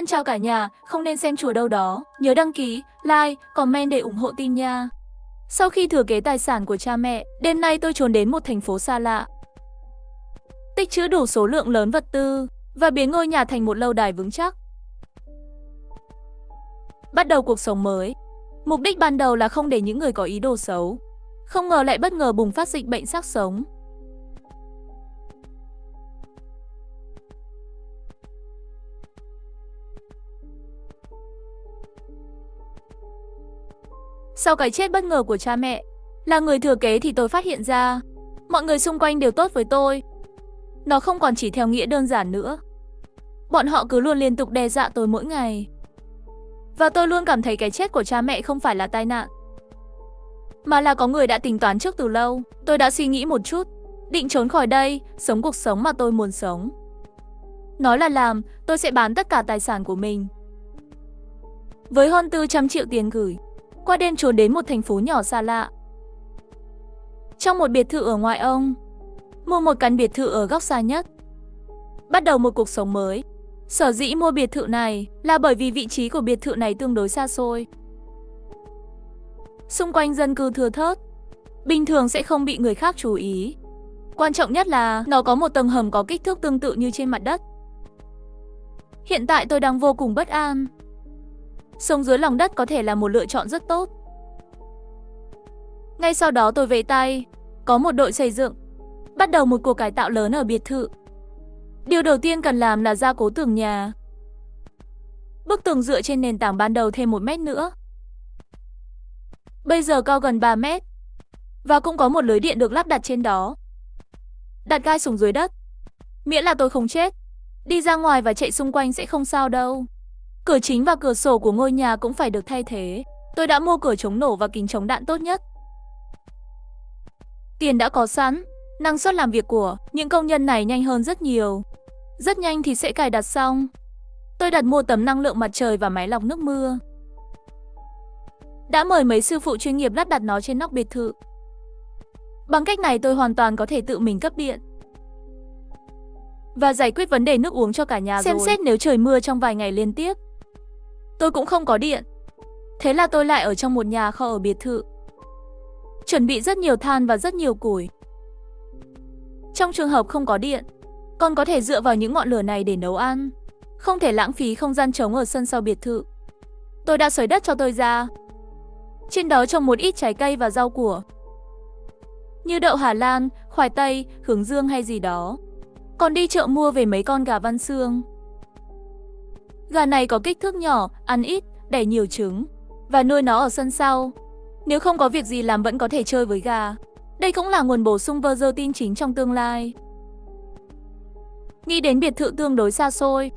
Thân chào cả nhà, không nên xem chùa đâu đó. Nhớ đăng ký, like, comment để ủng hộ team nha. Sau khi thừa kế tài sản của cha mẹ, đêm nay tôi trốn đến một thành phố xa lạ. Tích trữ đủ số lượng lớn vật tư và biến ngôi nhà thành một lâu đài vững chắc. Bắt đầu cuộc sống mới. Mục đích ban đầu là không để những người có ý đồ xấu. Không ngờ lại bất ngờ bùng phát dịch bệnh xác sống. Sau cái chết bất ngờ của cha mẹ, là người thừa kế thì tôi phát hiện ra, mọi người xung quanh đều tốt với tôi. Nó không còn chỉ theo nghĩa đơn giản nữa. Bọn họ cứ luôn liên tục đe dọa tôi mỗi ngày. Và tôi luôn cảm thấy cái chết của cha mẹ không phải là tai nạn, mà là có người đã tính toán trước từ lâu. Tôi đã suy nghĩ một chút, định trốn khỏi đây, sống cuộc sống mà tôi muốn sống. Nói là làm, tôi sẽ bán tất cả tài sản của mình. Với hơn 400 triệu tiền gửi, qua đêm trốn đến một thành phố nhỏ xa lạ. Trong một biệt thự ở ngoại ông, mua một căn biệt thự ở góc xa nhất. Bắt đầu một cuộc sống mới. Sở dĩ mua biệt thự này là bởi vì vị trí của biệt thự này tương đối xa xôi. Xung quanh dân cư thưa thớt, bình thường sẽ không bị người khác chú ý. Quan trọng nhất là nó có một tầng hầm có kích thước tương tự như trên mặt đất. Hiện tại tôi đang vô cùng bất an. Sống dưới lòng đất có thể là một lựa chọn rất tốt. Ngay sau đó tôi vẫy tay, có một đội xây dựng, bắt đầu một cuộc cải tạo lớn ở biệt thự. Điều đầu tiên cần làm là gia cố tường nhà. Bức tường dựa trên nền tảng ban đầu thêm 1 mét nữa. Bây giờ cao gần 3 mét. Và cũng có một lưới điện được lắp đặt trên đó. Đặt gai xuống dưới đất. Miễn là tôi không chết, đi ra ngoài và chạy xung quanh sẽ không sao đâu. Cửa chính và cửa sổ của ngôi nhà cũng phải được thay thế. Tôi đã mua cửa chống nổ và kính chống đạn tốt nhất. Tiền đã có sẵn, năng suất làm việc của những công nhân này nhanh hơn rất nhiều. Rất nhanh thì sẽ cài đặt xong. Tôi đặt mua tấm năng lượng mặt trời và máy lọc nước mưa. Đã mời mấy sư phụ chuyên nghiệp lắp đặt nó trên nóc biệt thự. Bằng cách này tôi hoàn toàn có thể tự mình cấp điện và giải quyết vấn đề nước uống cho cả nhà. Xem xét nếu trời mưa trong vài ngày liên tiếp, tôi cũng không có điện. Thế là tôi lại ở trong một nhà kho ở biệt thự, chuẩn bị rất nhiều than và rất nhiều củi. Trong trường hợp không có điện, con có thể dựa vào những ngọn lửa này để nấu ăn. Không thể lãng phí không gian trống ở sân sau biệt thự. Tôi đã xới đất cho tôi ra. Trên đó trồng một ít trái cây và rau củ, như đậu Hà Lan, khoai tây, hướng dương hay gì đó. Còn đi chợ mua về mấy con gà văn xương. Gà này có kích thước nhỏ, ăn ít, đẻ nhiều trứng và nuôi nó ở sân sau. Nếu không có việc gì làm vẫn có thể chơi với gà. Đây cũng là nguồn bổ sung protein chính trong tương lai. Nghĩ đến biệt thự tương đối xa xôi,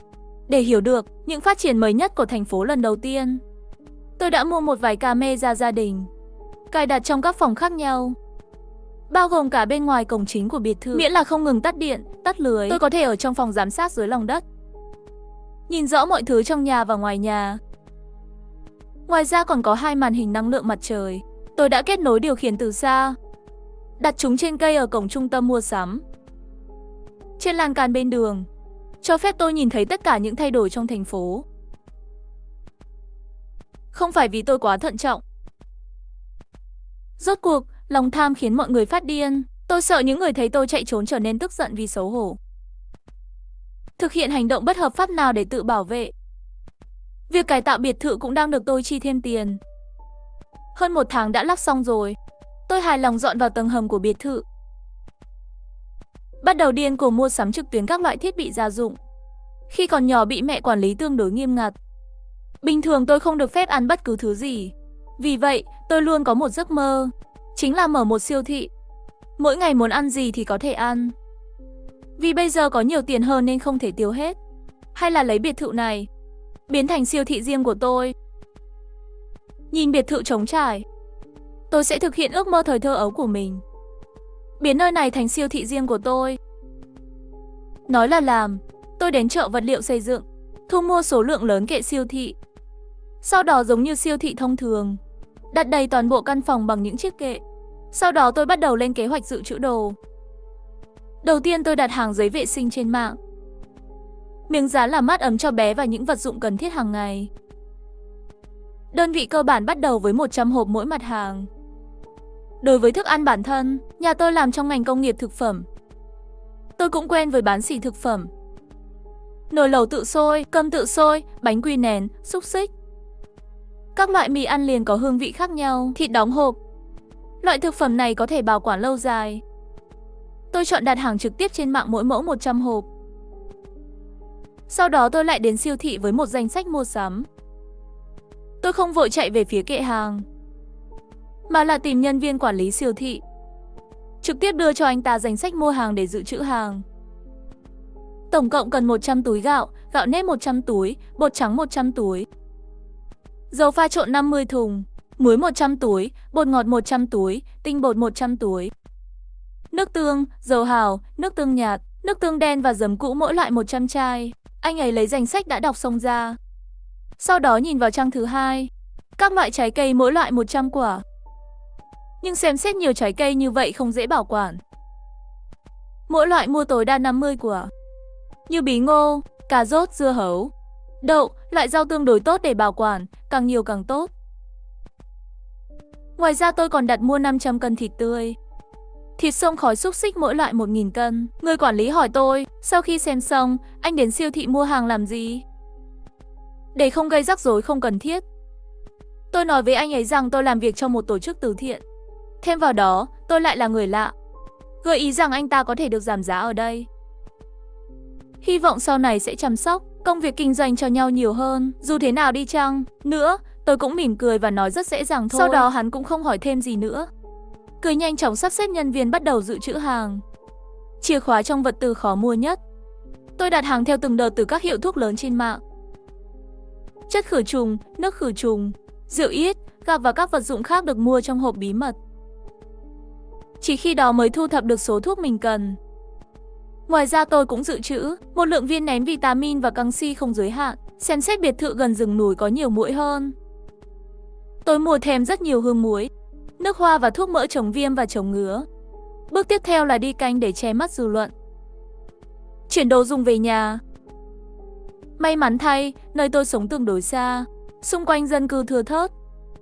để hiểu được những phát triển mới nhất của thành phố lần đầu tiên, tôi đã mua một vài camera gia đình, cài đặt trong các phòng khác nhau, bao gồm cả bên ngoài cổng chính của biệt thự. Miễn là không ngừng tắt điện, tắt lưới, tôi có thể ở trong phòng giám sát dưới lòng đất, nhìn rõ mọi thứ trong nhà và ngoài nhà. Ngoài ra còn có 2 màn hình năng lượng mặt trời. Tôi đã kết nối điều khiển từ xa, đặt chúng trên cây ở cổng trung tâm mua sắm, trên lan can bên đường, cho phép tôi nhìn thấy tất cả những thay đổi trong thành phố. Không phải vì tôi quá thận trọng. Rốt cuộc, lòng tham khiến mọi người phát điên. Tôi sợ những người thấy tôi chạy trốn trở nên tức giận vì xấu hổ, thực hiện hành động bất hợp pháp nào để tự bảo vệ. Việc cải tạo biệt thự cũng đang được tôi chi thêm tiền. Hơn 1 tháng đã lắp xong rồi. Tôi hài lòng dọn vào tầng hầm của biệt thự, bắt đầu điên cuồng mua sắm trực tuyến các loại thiết bị gia dụng. Khi còn nhỏ bị mẹ quản lý tương đối nghiêm ngặt. Bình thường tôi không được phép ăn bất cứ thứ gì. Vì vậy, tôi luôn có một giấc mơ, chính là mở một siêu thị. Mỗi ngày muốn ăn gì thì có thể ăn. Vì bây giờ có nhiều tiền hơn nên không thể tiêu hết. Hay là lấy biệt thự này, biến thành siêu thị riêng của tôi. Nhìn biệt thự trống trải, tôi sẽ thực hiện ước mơ thời thơ ấu của mình, biến nơi này thành siêu thị riêng của tôi. Nói là làm, tôi đến chợ vật liệu xây dựng, thu mua số lượng lớn kệ siêu thị. Sau đó giống như siêu thị thông thường, đặt đầy toàn bộ căn phòng bằng những chiếc kệ. Sau đó tôi bắt đầu lên kế hoạch dự trữ đồ. Đầu tiên tôi đặt hàng giấy vệ sinh trên mạng. miếng dán làm mát ấm cho bé và những vật dụng cần thiết hàng ngày. Đơn vị cơ bản bắt đầu với 100 hộp mỗi mặt hàng. Đối với thức ăn bản thân, nhà tôi làm trong ngành công nghiệp thực phẩm. Tôi cũng quen với bán xỉ thực phẩm. Nồi lẩu tự sôi, cơm tự sôi, bánh quy nén, xúc xích. Các loại mì ăn liền có hương vị khác nhau, thịt đóng hộp. Loại thực phẩm này có thể bảo quản lâu dài. Tôi chọn đặt hàng trực tiếp trên mạng mỗi mẫu 100 hộp. Sau đó tôi lại đến siêu thị với một danh sách mua sắm. Tôi không vội chạy về phía kệ hàng, mà là tìm nhân viên quản lý siêu thị. Trực tiếp đưa cho anh ta danh sách mua hàng để dự trữ hàng. Tổng cộng cần 100 túi gạo, gạo nếp 100 túi, bột trắng 100 túi. Dầu pha trộn 50 thùng, muối 100 túi, bột ngọt 100 túi, tinh bột 100 túi. Nước tương, dầu hào, nước tương nhạt, nước tương đen và giấm cũ mỗi loại 100 chai. Anh ấy lấy danh sách đã đọc xong ra. Sau đó nhìn vào trang thứ hai. Các loại trái cây mỗi loại 100 quả. Nhưng xem xét nhiều trái cây như vậy không dễ bảo quản. Mỗi loại mua tối đa 50 quả. Như bí ngô, cà rốt, dưa hấu, đậu, loại rau tương đối tốt để bảo quản, càng nhiều càng tốt. Ngoài ra tôi còn đặt mua 500 cân thịt tươi. Thịt xông khói xúc xích mỗi loại 1.000 cân. Người quản lý hỏi tôi, sau khi xem xong, anh đến siêu thị mua hàng làm gì? Để không gây rắc rối không cần thiết. Tôi nói với anh ấy rằng tôi làm việc cho một tổ chức từ thiện. Thêm vào đó, tôi lại là người lạ. Gợi ý rằng anh ta có thể được giảm giá ở đây. Hy vọng sau này sẽ chăm sóc, công việc kinh doanh cho nhau nhiều hơn. Dù thế nào đi chăng nữa, tôi cũng mỉm cười và nói rất dễ dàng thôi. Sau đó hắn cũng không hỏi thêm gì nữa. Cười nhanh chóng sắp xếp nhân viên bắt đầu dự trữ hàng. Chìa khóa trong vật tư khó mua nhất. Tôi đặt hàng theo từng đợt từ các hiệu thuốc lớn trên mạng. Chất khử trùng, nước khử trùng, rượu yết, gạc và các vật dụng khác được mua trong hộp bí mật. Chỉ khi đó mới thu thập được số thuốc mình cần. Ngoài ra tôi cũng dự trữ một lượng viên nén vitamin và canxi không giới hạn. Xem xét biệt thự gần rừng núi có nhiều muỗi hơn. Tôi mua thêm rất nhiều hương muối, nước hoa và thuốc mỡ chống viêm và chống ngứa. Bước tiếp theo là đi canh để che mắt dư luận. Chuyển đồ dùng về nhà. May mắn thay, nơi tôi sống tương đối xa, xung quanh dân cư thưa thớt.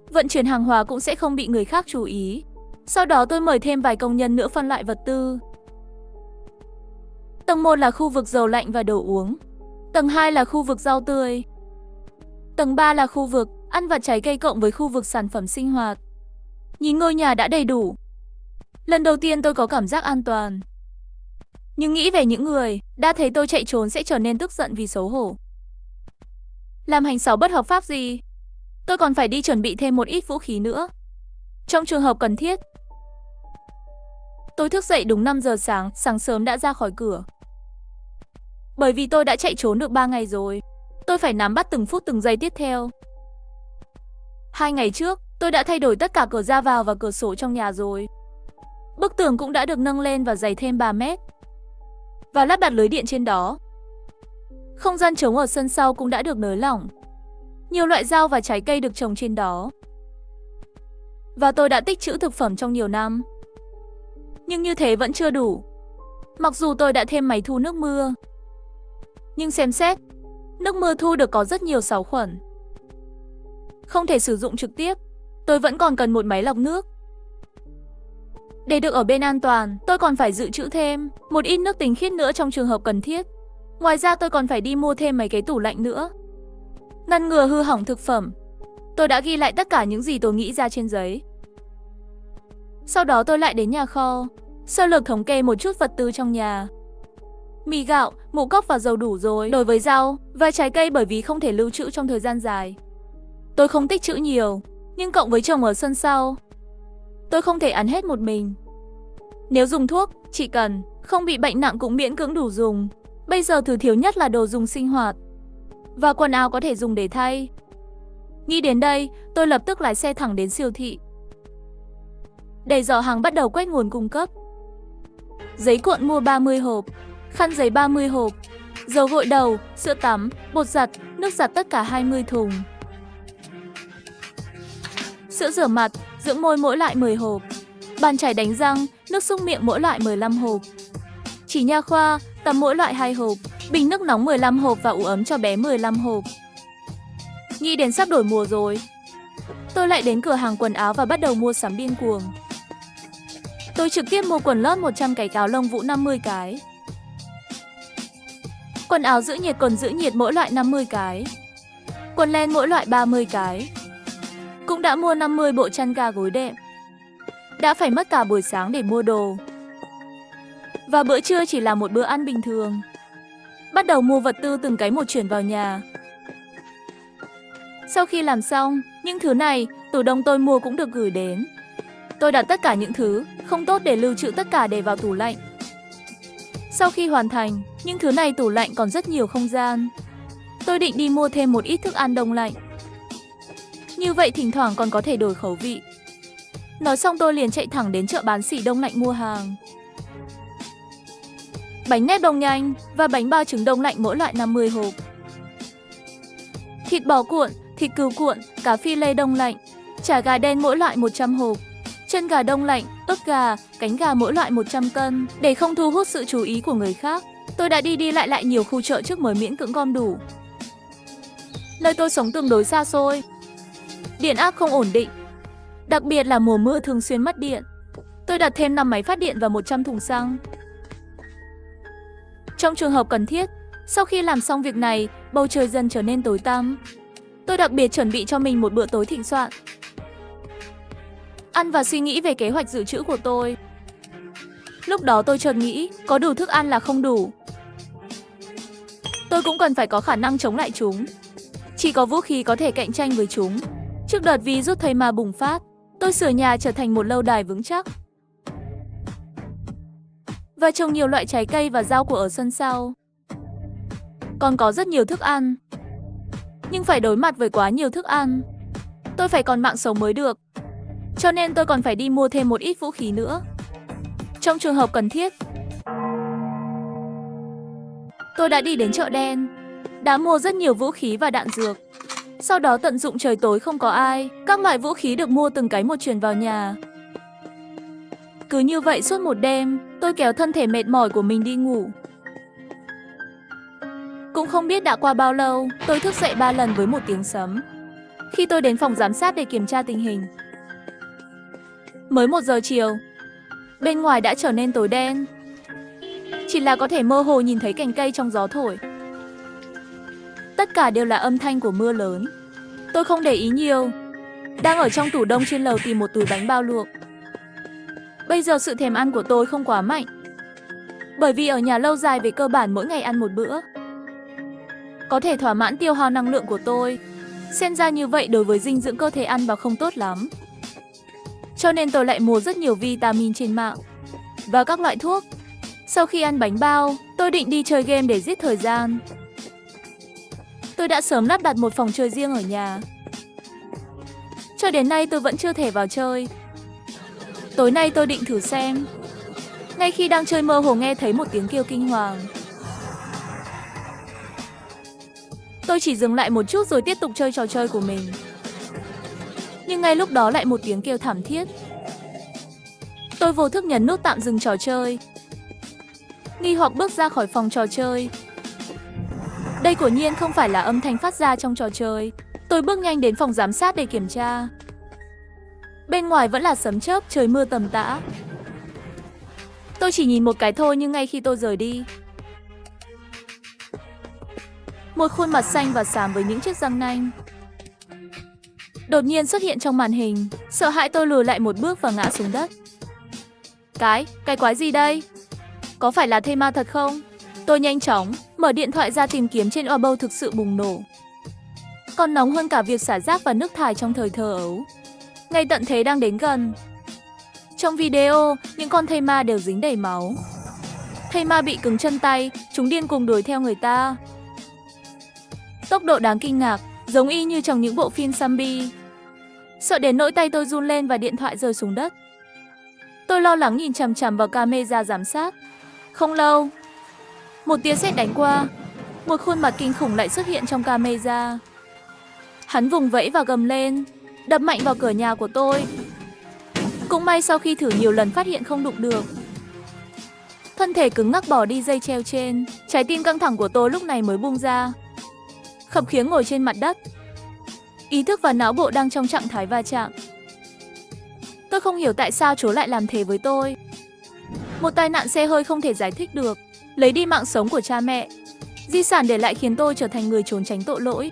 Vận chuyển hàng hóa cũng sẽ không bị người khác chú ý. Sau đó tôi mời thêm vài công nhân nữa phân loại vật tư. Tầng 1 là khu vực dầu lạnh và đồ uống. Tầng 2 là khu vực rau tươi. Tầng 3 là khu vực ăn vặt trái cây cộng với khu vực sản phẩm sinh hoạt. Nhìn ngôi nhà đã đầy đủ. Lần đầu tiên tôi có cảm giác an toàn. Nhưng nghĩ về những người đã thấy tôi chạy trốn sẽ trở nên tức giận vì xấu hổ. Làm hành sáu bất hợp pháp gì? Tôi còn phải đi chuẩn bị thêm một ít vũ khí nữa, trong trường hợp cần thiết. Tôi thức dậy đúng 5 giờ sáng sớm đã ra khỏi cửa. Bởi vì tôi đã chạy trốn được 3 ngày rồi, tôi phải nắm bắt từng phút từng giây tiếp theo. 2 ngày trước, tôi đã thay đổi tất cả cửa ra vào và cửa sổ trong nhà rồi. Bức tường cũng đã được nâng lên và dày thêm 3 mét. Và lắp đặt lưới điện trên đó. Không gian trống ở sân sau cũng đã được nới lỏng. Nhiều loại rau và trái cây được trồng trên đó. Và tôi đã tích trữ thực phẩm trong nhiều năm. Nhưng như thế vẫn chưa đủ. Mặc dù tôi đã thêm máy thu nước mưa, nhưng xem xét, nước mưa thu được có rất nhiều sáo khuẩn, không thể sử dụng trực tiếp. Tôi vẫn còn cần một máy lọc nước. Để được ở bên an toàn, tôi còn phải dự trữ thêm một ít nước tinh khiết nữa trong trường hợp cần thiết. Ngoài ra tôi còn phải đi mua thêm mấy cái tủ lạnh nữa. Ngăn ngừa hư hỏng thực phẩm, tôi đã ghi lại tất cả những gì tôi nghĩ ra trên giấy. Sau đó tôi lại đến nhà kho, sơ lược thống kê một chút vật tư trong nhà. Mì gạo, ngũ cốc và dầu đủ rồi. Đối với rau và trái cây, bởi vì không thể lưu trữ trong thời gian dài, tôi không tích trữ nhiều. Nhưng cộng với trồng ở sân sau, tôi không thể ăn hết một mình. Nếu dùng thuốc, chỉ cần không bị bệnh nặng cũng miễn cưỡng đủ dùng. Bây giờ thứ thiếu nhất là đồ dùng sinh hoạt và quần áo có thể dùng để thay. Nghĩ đến đây, tôi lập tức lái xe thẳng đến siêu thị. Để giỏ hàng bắt đầu quét nguồn cung cấp. Giấy cuộn mua 30 hộp, khăn giấy 30 hộp, dầu gội đầu, sữa tắm, bột giặt, nước giặt tất cả 20 thùng. Sữa rửa mặt, dưỡng môi mỗi loại 10 hộp. Bàn chải đánh răng, nước súc miệng mỗi loại 15 hộp. Chỉ nha khoa, tắm mỗi loại 2 hộp. bình nước nóng 15 hộp và ủ ấm cho bé 15 hộp. Nghĩ đến sắp đổi mùa rồi, tôi lại đến cửa hàng quần áo và bắt đầu mua sắm điên cuồng. Tôi trực tiếp mua quần lót 100 cái, cáo lông vũ 50 cái. Quần áo giữ nhiệt, quần giữ nhiệt mỗi loại 50 cái. Quần len mỗi loại 30 cái. Cũng đã mua 50 bộ chăn ga gối đệm. Đã phải mất cả buổi sáng để mua đồ. Và bữa trưa chỉ là một bữa ăn bình thường. Bắt đầu mua vật tư từng cái một chuyển vào nhà. Sau khi làm xong, những thứ này, tủ đông tôi mua cũng được gửi đến. Tôi đặt tất cả những thứ không tốt để lưu trữ tất cả để vào tủ lạnh. Sau khi hoàn thành, những thứ này tủ lạnh còn rất nhiều không gian. Tôi định đi mua thêm một ít thức ăn đông lạnh. Như vậy thỉnh thoảng còn có thể đổi khẩu vị. Nói xong tôi liền chạy thẳng đến chợ bán sỉ đông lạnh mua hàng. Bánh nếp đông nhanh và bánh bao trứng đông lạnh mỗi loại 50 hộp. Thịt bò cuộn, thịt cừu cuộn, cá phi lê đông lạnh, chả gà đen mỗi loại 100 hộp, chân gà đông lạnh, ức gà, cánh gà mỗi loại 100 cân. Để không thu hút sự chú ý của người khác, tôi đã đi lại nhiều khu chợ trước mới miễn cưỡng gom đủ. Nơi tôi sống tương đối xa xôi, điện áp không ổn định, đặc biệt là mùa mưa thường xuyên mất điện. Tôi đặt thêm 5 máy phát điện và 100 thùng xăng. Trong trường hợp cần thiết, sau khi làm xong việc này, bầu trời dần trở nên tối tăm. Tôi đặc biệt chuẩn bị cho mình một bữa tối thịnh soạn. Ăn và suy nghĩ về kế hoạch dự trữ của tôi. Lúc đó tôi chợt nghĩ, có đủ thức ăn là không đủ. Tôi cũng cần phải có khả năng chống lại chúng. Chỉ có vũ khí có thể cạnh tranh với chúng. Trước đợt virus thây ma bùng phát, tôi sửa nhà trở thành một lâu đài vững chắc. Và trồng nhiều loại trái cây và rau củ ở sân sau. Còn có rất nhiều thức ăn. Nhưng phải đối mặt với quá nhiều thức ăn. Tôi phải còn mạng sống mới được. Cho nên tôi còn phải đi mua thêm một ít vũ khí nữa. Trong trường hợp cần thiết. Tôi đã đi đến chợ đen. Đã mua rất nhiều vũ khí và đạn dược. Sau đó tận dụng trời tối không có ai, các loại vũ khí được mua từng cái một chuyển vào nhà. Cứ như vậy suốt một đêm, tôi kéo thân thể mệt mỏi của mình đi ngủ. Cũng không biết đã qua bao lâu, tôi thức dậy 3 lần với một tiếng sấm. Khi tôi đến phòng giám sát để kiểm tra tình hình. Mới 1 giờ chiều, bên ngoài đã trở nên tối đen. Chỉ là có thể mơ hồ nhìn thấy cành cây trong gió thổi. Tất cả đều là âm thanh của mưa lớn. Tôi không để ý nhiều. Đang ở trong tủ đông trên lầu tìm một túi bánh bao luộc. Bây giờ sự thèm ăn của tôi không quá mạnh. Bởi vì ở nhà lâu dài về cơ bản mỗi ngày ăn một bữa. Có thể thỏa mãn tiêu hao năng lượng của tôi. Xem ra như vậy đối với dinh dưỡng cơ thể ăn vào không tốt lắm. Cho nên tôi lại mua rất nhiều vitamin trên mạng. Và các loại thuốc. Sau khi ăn bánh bao, tôi định đi chơi game để giết thời gian. Tôi đã sớm lắp đặt một phòng chơi riêng ở nhà. Cho đến nay tôi vẫn chưa thể vào chơi. Tối nay tôi định thử xem. Ngay khi đang chơi mơ hồ nghe thấy một tiếng kêu kinh hoàng. Tôi chỉ dừng lại một chút rồi tiếp tục chơi trò chơi của mình. Nhưng ngay lúc đó lại một tiếng kêu thảm thiết. Tôi vô thức nhấn nút tạm dừng trò chơi. Nghi hoặc bước ra khỏi phòng trò chơi. Đây quả nhiên không phải là âm thanh phát ra trong trò chơi. Tôi bước nhanh đến phòng giám sát để kiểm tra. Bên ngoài vẫn là sấm chớp, trời mưa tầm tã. Tôi chỉ nhìn một cái thôi nhưng ngay khi tôi rời đi, một khuôn mặt xanh và xám với những chiếc răng nanh đột nhiên xuất hiện trong màn hình. Sợ hãi tôi lùi lại một bước và ngã xuống đất. Cái quái gì đây? Có phải là thây ma thật không? Tôi nhanh chóng mở điện thoại ra tìm kiếm trên Weibo thực sự bùng nổ. Còn nóng hơn cả việc xả rác và nước thải trong thời thơ ấu. Ngày tận thế đang đến gần. Trong video, những con thây ma đều dính đầy máu. Thây ma bị cứng chân tay, chúng điên cuồng đuổi theo người ta. Tốc độ đáng kinh ngạc, giống y như trong những bộ phim zombie. Sợ đến nỗi tay tôi run lên và điện thoại rơi xuống đất. Tôi lo lắng nhìn chằm chằm vào camera giám sát. Không lâu, một tia sét đánh qua. Một khuôn mặt kinh khủng lại xuất hiện trong camera. Hắn vùng vẫy và gầm lên, đập mạnh vào cửa nhà của tôi. Cũng may sau khi thử nhiều lần phát hiện không đụng được. Thân thể cứng ngắc bỏ đi dây treo trên, trái tim căng thẳng của tôi lúc này mới buông ra. Khập khiễng ngồi trên mặt đất. Ý thức và não bộ đang trong trạng thái va chạm. Tôi không hiểu tại sao chú lại làm thế với tôi. Một tai nạn xe hơi không thể giải thích được, lấy đi mạng sống của cha mẹ. Di sản để lại khiến tôi trở thành người trốn tránh tội lỗi.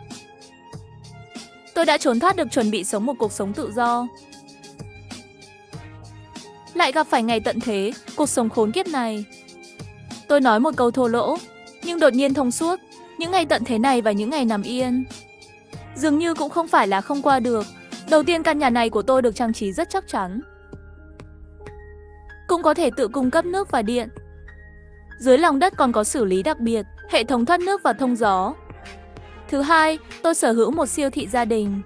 Tôi đã trốn thoát được chuẩn bị sống một cuộc sống tự do. Lại gặp phải ngày tận thế, cuộc sống khốn kiếp này. Tôi nói một câu thô lỗ, nhưng đột nhiên thông suốt. Những ngày tận thế này và những ngày nằm yên dường như cũng không phải là không qua được. Đầu tiên, căn nhà này của tôi được trang trí rất chắc chắn, cũng có thể tự cung cấp nước và điện. Dưới lòng đất còn có xử lý đặc biệt, hệ thống thoát nước và thông gió. Thứ hai, tôi sở hữu một siêu thị gia đình.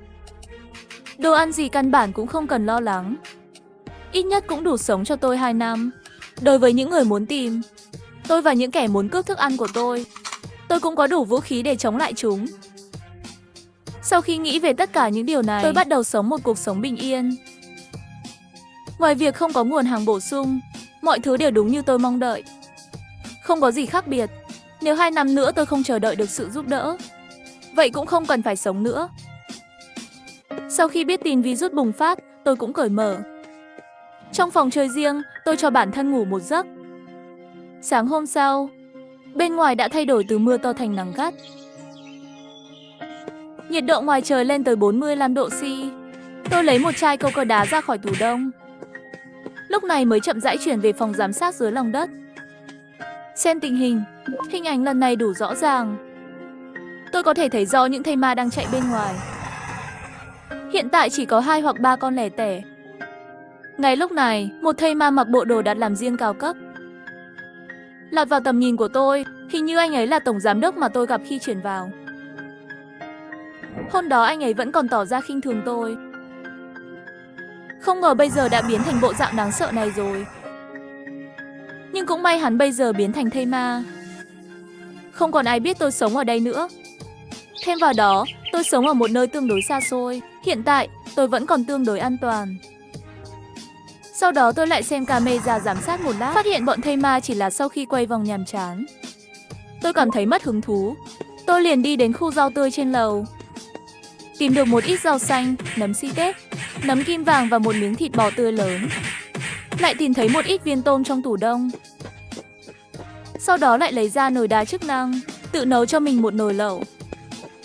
Đồ ăn gì căn bản cũng không cần lo lắng. Ít nhất cũng đủ sống cho tôi 2 năm. Đối với những người muốn tìm tôi và những kẻ muốn cướp thức ăn của tôi cũng có đủ vũ khí để chống lại chúng. Sau khi nghĩ về tất cả những điều này, tôi bắt đầu sống một cuộc sống bình yên. Ngoài việc không có nguồn hàng bổ sung, mọi thứ đều đúng như tôi mong đợi. Không có gì khác biệt. Nếu 2 năm nữa tôi không chờ đợi được sự giúp đỡ, vậy cũng không cần phải sống nữa. Sau khi biết tin virus bùng phát, tôi cũng cởi mở. Trong phòng chơi riêng, tôi cho bản thân ngủ một giấc. Sáng hôm sau, bên ngoài đã thay đổi từ mưa to thành nắng gắt. Nhiệt độ ngoài trời lên tới 45 độ C. Tôi lấy một chai Coca đá ra khỏi tủ đông. Lúc này mới chậm rãi chuyển về phòng giám sát dưới lòng đất. Xem tình hình ảnh lần này đủ rõ ràng. Tôi có thể thấy rõ những thây ma đang chạy bên ngoài. Hiện tại chỉ có 2 hoặc 3 con lẻ tẻ. Ngay lúc này, một thây ma mặc bộ đồ đặt làm riêng cao cấp lọt vào tầm nhìn của tôi. Hình như anh ấy là tổng giám đốc mà tôi gặp khi chuyển vào. Hôm đó anh ấy vẫn còn tỏ ra khinh thường tôi. Không ngờ bây giờ đã biến thành bộ dạng đáng sợ này rồi. Nhưng cũng may hắn bây giờ biến thành thây ma. Không còn ai biết tôi sống ở đây nữa. Thêm vào đó, tôi sống ở một nơi tương đối xa xôi. Hiện tại, tôi vẫn còn tương đối an toàn. Sau đó tôi lại xem camera giám sát một lát, phát hiện bọn thây ma chỉ là sau khi quay vòng nhàm chán. Tôi cảm thấy mất hứng thú. Tôi liền đi đến khu rau tươi trên lầu. Tìm được một ít rau xanh, nấm si tết, nấm kim vàng và một miếng thịt bò tươi lớn. Lại tìm thấy một ít viên tôm trong tủ đông. Sau đó lại lấy ra nồi đá chức năng, tự nấu cho mình một nồi lẩu.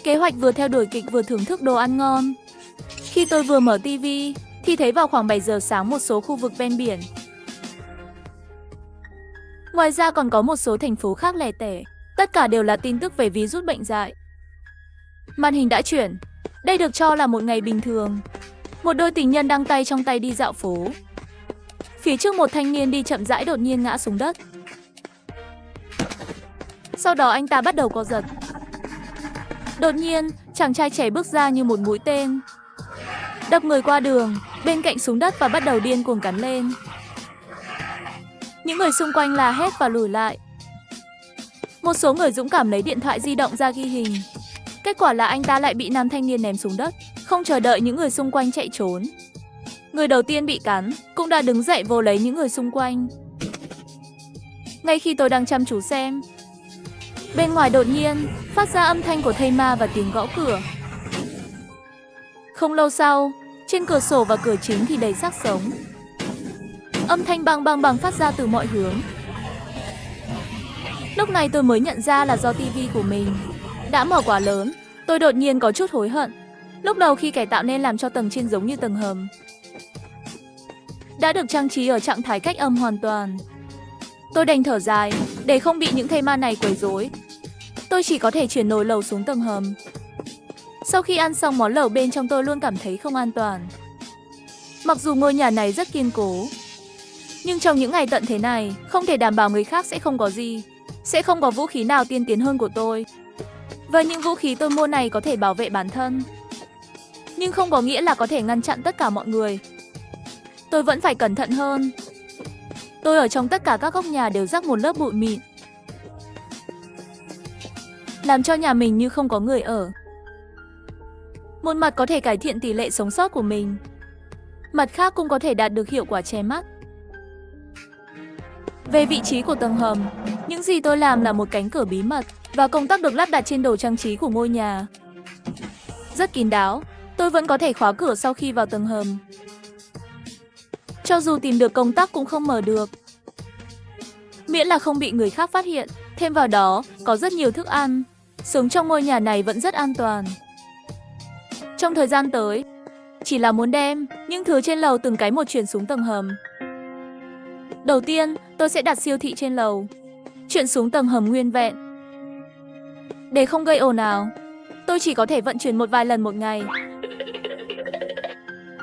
Kế hoạch vừa theo đuổi kịch vừa thưởng thức đồ ăn ngon. Khi tôi vừa mở tivi thì thấy vào khoảng 7 giờ sáng một số khu vực ven biển. Ngoài ra còn có một số thành phố khác lẻ tẻ. Tất cả đều là tin tức về virus bệnh dại. Màn hình đã chuyển. Đây được cho là một ngày bình thường. Một đôi tình nhân đang tay trong tay đi dạo phố. Phía trước một thanh niên đi chậm rãi đột nhiên ngã xuống đất. Sau đó anh ta bắt đầu co giật. Đột nhiên, chàng trai trẻ bước ra như một mũi tên, đập người qua đường, bên cạnh xuống đất và bắt đầu điên cuồng cắn lên. Những người xung quanh la hét và lùi lại. Một số người dũng cảm lấy điện thoại di động ra ghi hình. Kết quả là anh ta lại bị nam thanh niên ném xuống đất, không chờ đợi những người xung quanh chạy trốn. Người đầu tiên bị cắn cũng đã đứng dậy vồ lấy những người xung quanh. Ngay khi tôi đang chăm chú xem, bên ngoài đột nhiên phát ra âm thanh của thây ma và tiếng gõ cửa. Không lâu sau, trên cửa sổ và cửa chính thì đầy xác sống. Âm thanh bang bang bang phát ra từ mọi hướng. Lúc này tôi mới nhận ra là do tivi của mình đã mở quá lớn. Tôi đột nhiên có chút hối hận. Lúc đầu khi cải tạo nên làm cho tầng trên giống như tầng hầm, đã được trang trí ở trạng thái cách âm hoàn toàn. Tôi đành thở dài để không bị những thây ma này quấy rối. Tôi chỉ có thể chuyển nồi lẩu xuống tầng hầm. Sau khi ăn xong món lẩu bên trong tôi luôn cảm thấy không an toàn. Mặc dù ngôi nhà này rất kiên cố, nhưng trong những ngày tận thế này, không thể đảm bảo người khác sẽ không có gì. Sẽ không có vũ khí nào tiên tiến hơn của tôi. Và những vũ khí tôi mua này có thể bảo vệ bản thân, nhưng không có nghĩa là có thể ngăn chặn tất cả mọi người. Tôi vẫn phải cẩn thận hơn. Tôi ở trong tất cả các góc nhà đều rắc một lớp bụi mịn, làm cho nhà mình như không có người ở. Một mặt có thể cải thiện tỷ lệ sống sót của mình, mặt khác cũng có thể đạt được hiệu quả che mắt. Về vị trí của tầng hầm, những gì tôi làm là một cánh cửa bí mật và công tắc được lắp đặt trên đồ trang trí của ngôi nhà. Rất kín đáo, tôi vẫn có thể khóa cửa sau khi vào tầng hầm. Cho dù tìm được công tắc cũng không mở được. Miễn là không bị người khác phát hiện, thêm vào đó, có rất nhiều thức ăn. Sống trong ngôi nhà này vẫn rất an toàn. Trong thời gian tới, chỉ là muốn đem những thứ trên lầu từng cái một chuyển xuống tầng hầm. Đầu tiên, tôi sẽ đặt siêu thị trên lầu, chuyển xuống tầng hầm nguyên vẹn. Để không gây ồn ào, tôi chỉ có thể vận chuyển một vài lần một ngày.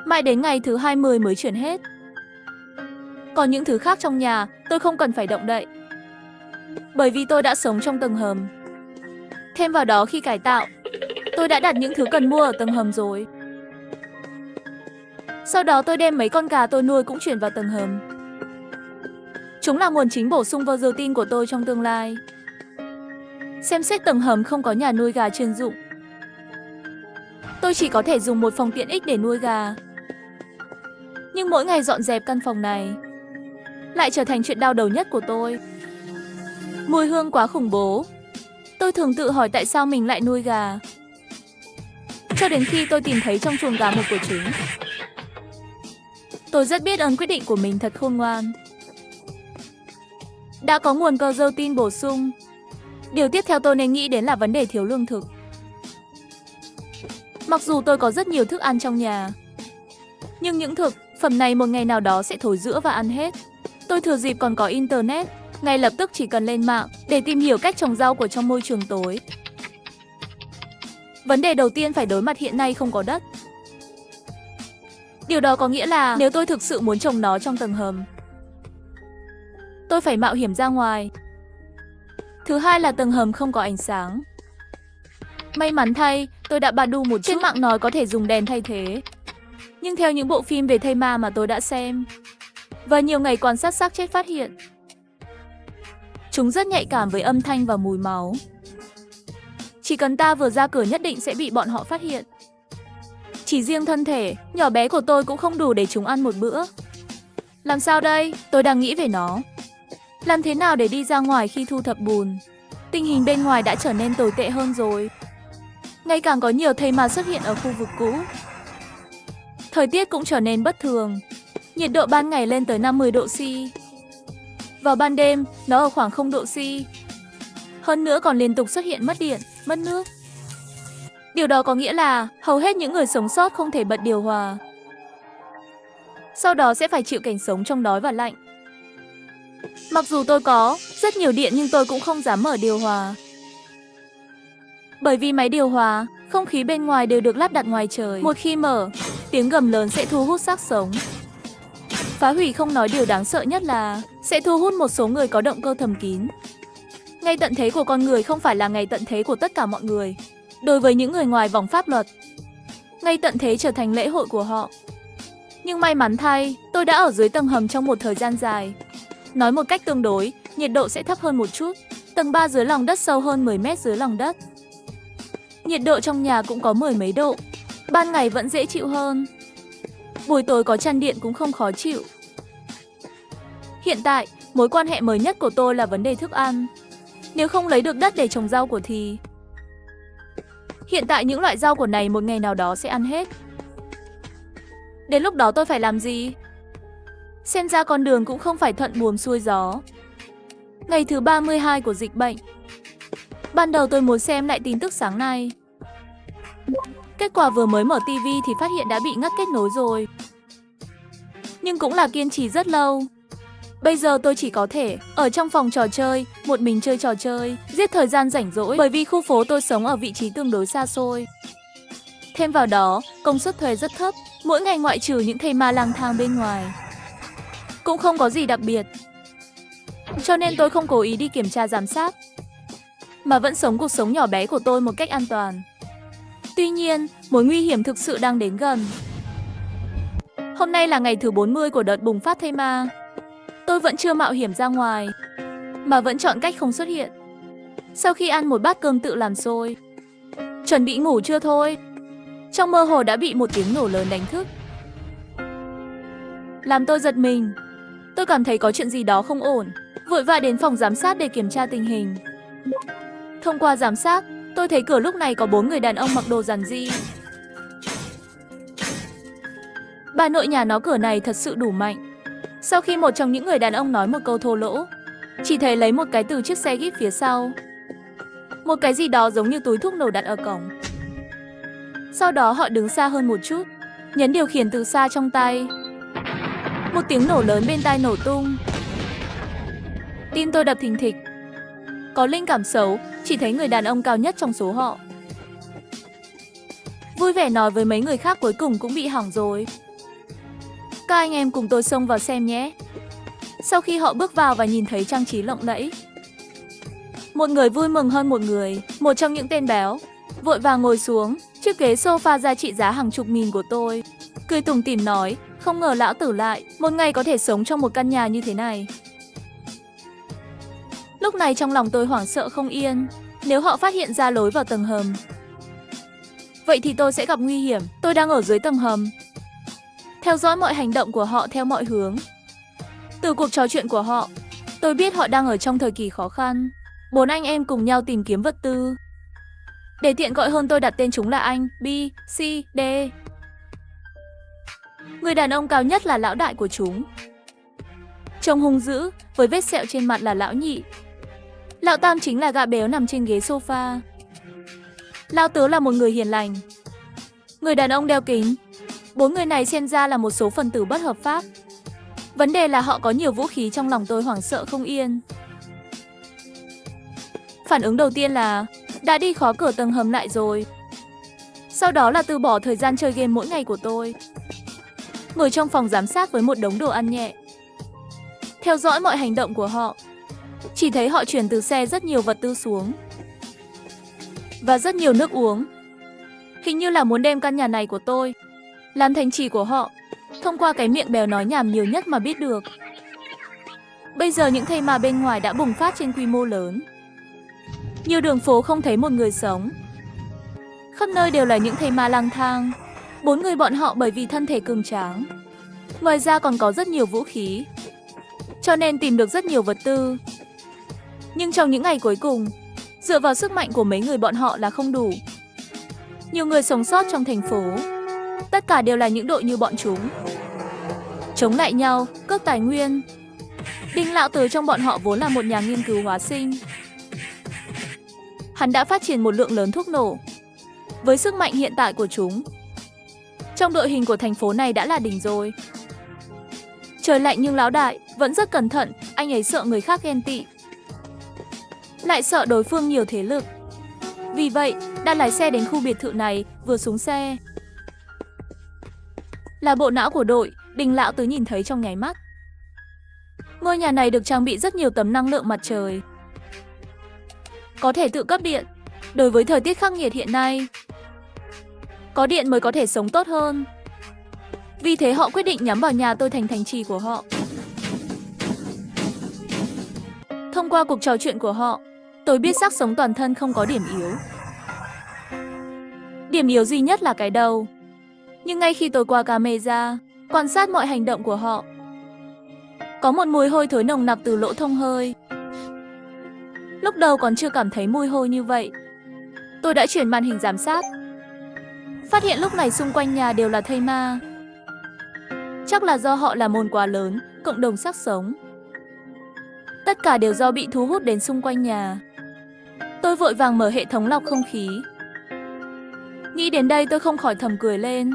Mãi đến ngày thứ 20 mới chuyển hết. Còn những thứ khác trong nhà, tôi không cần phải động đậy. Bởi vì tôi đã sống trong tầng hầm. Thêm vào đó khi cải tạo, tôi đã đặt những thứ cần mua ở tầng hầm rồi. Sau đó tôi đem mấy con gà tôi nuôi cũng chuyển vào tầng hầm. Chúng là nguồn chính bổ sung protein của tôi trong tương lai. Xem xét tầng hầm không có nhà nuôi gà chuyên dụng. Tôi chỉ có thể dùng một phòng tiện ích để nuôi gà. Nhưng mỗi ngày dọn dẹp căn phòng này lại trở thành chuyện đau đầu nhất của tôi. Mùi hương quá khủng bố. Tôi thường tự hỏi tại sao mình lại nuôi gà. Cho đến khi tôi tìm thấy trong chuồng gà một của trứng. Tôi rất biết ơn quyết định của mình thật khôn ngoan. Đã có nguồn protein bổ sung. Điều tiếp theo tôi nên nghĩ đến là vấn đề thiếu lương thực. Mặc dù tôi có rất nhiều thức ăn trong nhà, nhưng những thực phẩm này một ngày nào đó sẽ thối rữa và ăn hết. Tôi thừa dịp còn có internet, ngay lập tức chỉ cần lên mạng để tìm hiểu cách trồng rau của trong môi trường tối. Vấn đề đầu tiên phải đối mặt hiện nay không có đất. Điều đó có nghĩa là nếu tôi thực sự muốn trồng nó trong tầng hầm, tôi phải mạo hiểm ra ngoài. Thứ hai là tầng hầm không có ánh sáng. May mắn thay, tôi đã badu một chút. Trên mạng nói có thể dùng đèn thay thế. Nhưng theo những bộ phim về thây ma mà tôi đã xem, và nhiều ngày quan sát xác chết phát hiện, chúng rất nhạy cảm với âm thanh và mùi máu. Chỉ cần ta vừa ra cửa nhất định sẽ bị bọn họ phát hiện. Chỉ riêng thân thể nhỏ bé của tôi cũng không đủ để chúng ăn một bữa. Làm sao đây? Tôi đang nghĩ về nó. Làm thế nào để đi ra ngoài khi thu thập bùn? Tình hình bên ngoài đã trở nên tồi tệ hơn rồi. Ngày càng có nhiều thây ma xuất hiện ở khu vực cũ. Thời tiết cũng trở nên bất thường. Nhiệt độ ban ngày lên tới 50 độ C. Vào ban đêm, nó ở khoảng 0 độ C. Hơn nữa còn liên tục xuất hiện mất điện, mất nước. Điều đó có nghĩa là hầu hết những người sống sót không thể bật điều hòa. Sau đó sẽ phải chịu cảnh sống trong đói và lạnh. Mặc dù tôi có rất nhiều điện nhưng tôi cũng không dám mở điều hòa. Bởi vì máy điều hòa, không khí bên ngoài đều được lắp đặt ngoài trời. Một khi mở, tiếng gầm lớn sẽ thu hút xác sống. Phá hủy không nói, điều đáng sợ nhất là sẽ thu hút một số người có động cơ thầm kín. Ngày tận thế của con người không phải là ngày tận thế của tất cả mọi người. Đối với những người ngoài vòng pháp luật, ngày tận thế trở thành lễ hội của họ. Nhưng may mắn thay, tôi đã ở dưới tầng hầm trong một thời gian dài. Nói một cách tương đối, nhiệt độ sẽ thấp hơn một chút. Tầng 3 dưới lòng đất sâu hơn 10 mét dưới lòng đất. Nhiệt độ trong nhà cũng có 10 mấy độ. Ban ngày vẫn dễ chịu hơn. Buổi tối có chăn điện cũng không khó chịu. Hiện tại, mối quan hệ mới nhất của tôi là vấn đề thức ăn. Nếu không lấy được đất để trồng rau của thì hiện tại những loại rau của này một ngày nào đó sẽ ăn hết. Đến lúc đó tôi phải làm gì? Xem ra con đường cũng không phải thuận buồm xuôi gió. Ngày thứ 32 của dịch bệnh. Ban đầu tôi muốn xem lại tin tức sáng nay. Kết quả vừa mới mở TV thì phát hiện đã bị ngắt kết nối rồi. Nhưng cũng là kiên trì rất lâu. Bây giờ tôi chỉ có thể ở trong phòng trò chơi, một mình chơi trò chơi, giết thời gian rảnh rỗi bởi vì khu phố tôi sống ở vị trí tương đối xa xôi. Thêm vào đó, công suất thuê rất thấp, mỗi ngày ngoại trừ những thây ma lang thang bên ngoài, cũng không có gì đặc biệt. Cho nên tôi không cố ý đi kiểm tra giám sát, mà vẫn sống cuộc sống nhỏ bé của tôi một cách an toàn. Tuy nhiên, mối nguy hiểm thực sự đang đến gần. Hôm nay là ngày thứ 40 của đợt bùng phát thây ma. Tôi vẫn chưa mạo hiểm ra ngoài, mà vẫn chọn cách không xuất hiện. Sau khi ăn một bát cơm tự làm xôi, chuẩn bị ngủ trưa thôi, trong mơ hồ đã bị một tiếng nổ lớn đánh thức, làm tôi giật mình. Tôi cảm thấy có chuyện gì đó không ổn, vội vã đến phòng giám sát để kiểm tra tình hình. Thông qua giám sát, tôi thấy cửa lúc này có 4 người đàn ông mặc đồ giản dị. Bà nội nhà nó cửa này thật sự đủ mạnh. Sau khi một trong những người đàn ông nói một câu thô lỗ, chỉ thấy lấy một cái từ chiếc xe Jeep phía sau. Một cái gì đó giống như túi thuốc nổ đặt ở cổng. Sau đó họ đứng xa hơn một chút, nhấn điều khiển từ xa trong tay. Một tiếng nổ lớn bên tai nổ tung. Tim tôi đập thình thịch. Có linh cảm xấu, chỉ thấy người đàn ông cao nhất trong số họ. Vui vẻ nói với mấy người khác cuối cùng cũng bị hỏng rồi. Các anh em cùng tôi xông vào xem nhé. Sau khi họ bước vào và nhìn thấy trang trí lộng lẫy, một người vui mừng hơn một người, một trong những tên béo vội vàng ngồi xuống chiếc ghế sofa giá trị giá hàng chục nghìn của tôi, cười tủm tỉm nói, không ngờ lão tử lại một ngày có thể sống trong một căn nhà như thế này. Lúc này trong lòng tôi hoảng sợ không yên, nếu họ phát hiện ra lối vào tầng hầm, vậy thì tôi sẽ gặp nguy hiểm. Tôi đang ở dưới tầng hầm, theo dõi mọi hành động của họ theo mọi hướng. Từ cuộc trò chuyện của họ, tôi biết họ đang ở trong thời kỳ khó khăn. 4 anh em cùng nhau tìm kiếm vật tư. Để tiện gọi hơn tôi đặt tên chúng là anh, B, C, D. Người đàn ông cao nhất là lão đại của chúng. Trông hung dữ, với vết sẹo trên mặt là lão nhị. Lão tam chính là gã béo nằm trên ghế sofa. Lão tứ là một người hiền lành. Người đàn ông đeo kính. 4 người này xem ra là một số phần tử bất hợp pháp. Vấn đề là họ có nhiều vũ khí, trong lòng tôi hoảng sợ không yên. Phản ứng đầu tiên là đã đi khóa cửa tầng hầm lại rồi. Sau đó là từ bỏ thời gian chơi game mỗi ngày của tôi, ngồi trong phòng giám sát với một đống đồ ăn nhẹ, theo dõi mọi hành động của họ. Chỉ thấy họ chuyển từ xe rất nhiều vật tư xuống và rất nhiều nước uống. Hình như là muốn đem căn nhà này của tôi làm thành trì của họ, thông qua cái miệng béo nói nhảm nhiều nhất mà biết được. Bây giờ những thây ma bên ngoài đã bùng phát trên quy mô lớn. Nhiều đường phố không thấy một người sống. Khắp nơi đều là những thây ma lang thang. 4 người bọn họ bởi vì thân thể cường tráng, ngoài ra còn có rất nhiều vũ khí, cho nên tìm được rất nhiều vật tư. Nhưng trong những ngày cuối cùng, dựa vào sức mạnh của mấy người bọn họ là không đủ. Nhiều người sống sót trong thành phố, tất cả đều là những đội như bọn chúng, chống lại nhau, cướp tài nguyên. Đinh lão tứ trong bọn họ vốn là một nhà nghiên cứu hóa sinh. Hắn đã phát triển một lượng lớn thuốc nổ. Với sức mạnh hiện tại của chúng, trong đội hình của thành phố này đã là đỉnh rồi. Trời lạnh nhưng lão đại vẫn rất cẩn thận, anh ấy sợ người khác ghen tị, lại sợ đối phương nhiều thế lực. Vì vậy, đã lái xe đến khu biệt thự này, vừa xuống xe là bộ não của đội, Đinh lão tứ nhìn thấy trong nháy mắt. Ngôi nhà này được trang bị rất nhiều tấm năng lượng mặt trời, có thể tự cấp điện. Đối với thời tiết khắc nghiệt hiện nay, có điện mới có thể sống tốt hơn. Vì thế họ quyết định nhắm vào nhà tôi thành thành trì của họ. Thông qua cuộc trò chuyện của họ, tôi biết xác sống toàn thân không có điểm yếu. Điểm yếu duy nhất là cái đầu. Nhưng ngay khi tôi qua camera, quan sát mọi hành động của họ, có một mùi hôi thối nồng nặc từ lỗ thông hơi. Lúc đầu còn chưa cảm thấy mùi hôi như vậy. Tôi đã chuyển màn hình giám sát, phát hiện lúc này xung quanh nhà đều là thây ma. Chắc là do họ là môn quá lớn, cộng đồng xác sống. Tất cả đều do bị thu hút đến xung quanh nhà. Tôi vội vàng mở hệ thống lọc không khí. Nghĩ đến đây tôi không khỏi thầm cười lên.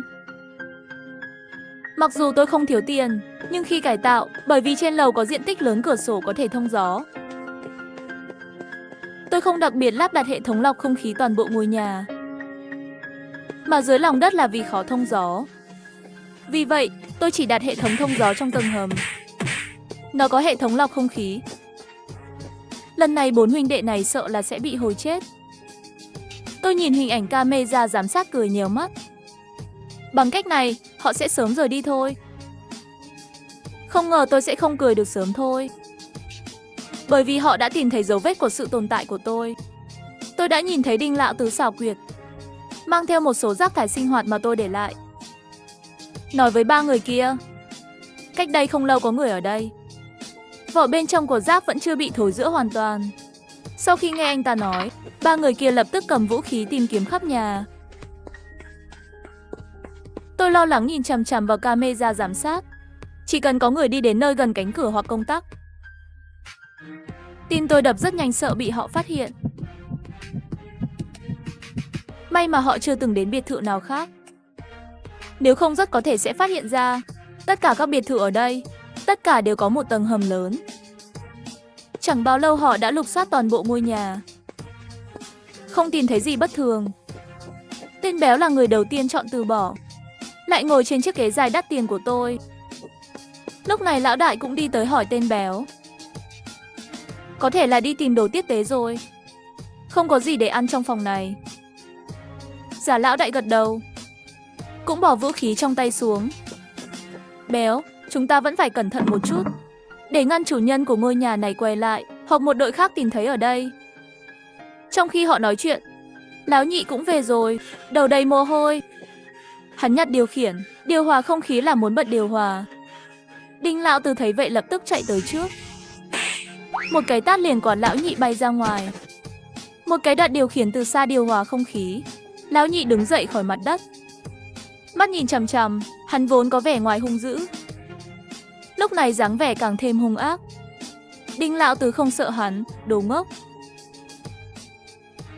Mặc dù tôi không thiếu tiền, nhưng khi cải tạo, bởi vì trên lầu có diện tích lớn cửa sổ có thể thông gió, tôi không đặc biệt lắp đặt hệ thống lọc không khí toàn bộ ngôi nhà, mà dưới lòng đất là vì khó thông gió. Vì vậy, tôi chỉ đặt hệ thống thông gió trong tầng hầm. Nó có hệ thống lọc không khí. Lần này 4 huynh đệ này sợ là sẽ bị hồi chết. Tôi nhìn hình ảnh camera giám sát cười nhèo mắt. Bằng cách này, họ sẽ sớm rời đi thôi. Không ngờ tôi sẽ không cười được sớm thôi. Bởi vì họ đã tìm thấy dấu vết của sự tồn tại của tôi. Tôi đã nhìn thấy Đinh lão tứ xảo quyệt, mang theo một số rác thải sinh hoạt mà tôi để lại. Nói với 3 người kia, cách đây không lâu có người ở đây, Vỏ bên trong của giáp vẫn chưa bị thối rữa hoàn toàn. Sau khi nghe anh ta nói, ba người kia lập tức cầm vũ khí tìm kiếm khắp nhà. Tôi lo lắng nhìn chằm chằm vào camera giám sát. Chỉ cần có người đi đến nơi gần cánh cửa hoặc công tắc. Tim tôi đập rất nhanh, sợ bị họ phát hiện. May mà họ chưa từng đến biệt thự nào khác. Nếu không rất có thể sẽ phát hiện ra. Tất cả các biệt thự ở đây, tất cả đều có một tầng hầm lớn. Chẳng bao lâu họ đã lục soát toàn bộ ngôi nhà. Không tìm thấy gì bất thường. Tên béo là người đầu tiên chọn từ bỏ. Lại ngồi trên chiếc ghế dài đắt tiền của tôi. Lúc này lão đại cũng đi tới hỏi tên béo. Có thể là đi tìm đồ tiếp tế rồi. Không có gì để ăn trong phòng này. Giả lão đại gật đầu. Cũng bỏ vũ khí trong tay xuống. Béo, chúng ta vẫn phải cẩn thận một chút. Để ngăn chủ nhân của ngôi nhà này quay lại, hoặc một đội khác tìm thấy ở đây. Trong khi họ nói chuyện, Lão Nhị cũng về rồi, đầu đầy mồ hôi. Hắn nhặt điều khiển, điều hòa không khí là muốn bật điều hòa. Đinh Lão Tứ thấy vậy lập tức chạy tới trước. Một cái tát liền quạt Lão Nhị bay ra ngoài. Một cái đặt điều khiển từ xa điều hòa không khí. Lão Nhị đứng dậy khỏi mặt đất. Mắt nhìn chằm chằm, hắn vốn có vẻ ngoài hung dữ. Lúc này dáng vẻ càng thêm hung ác. Đinh Lão Tứ không sợ hắn, đồ ngốc.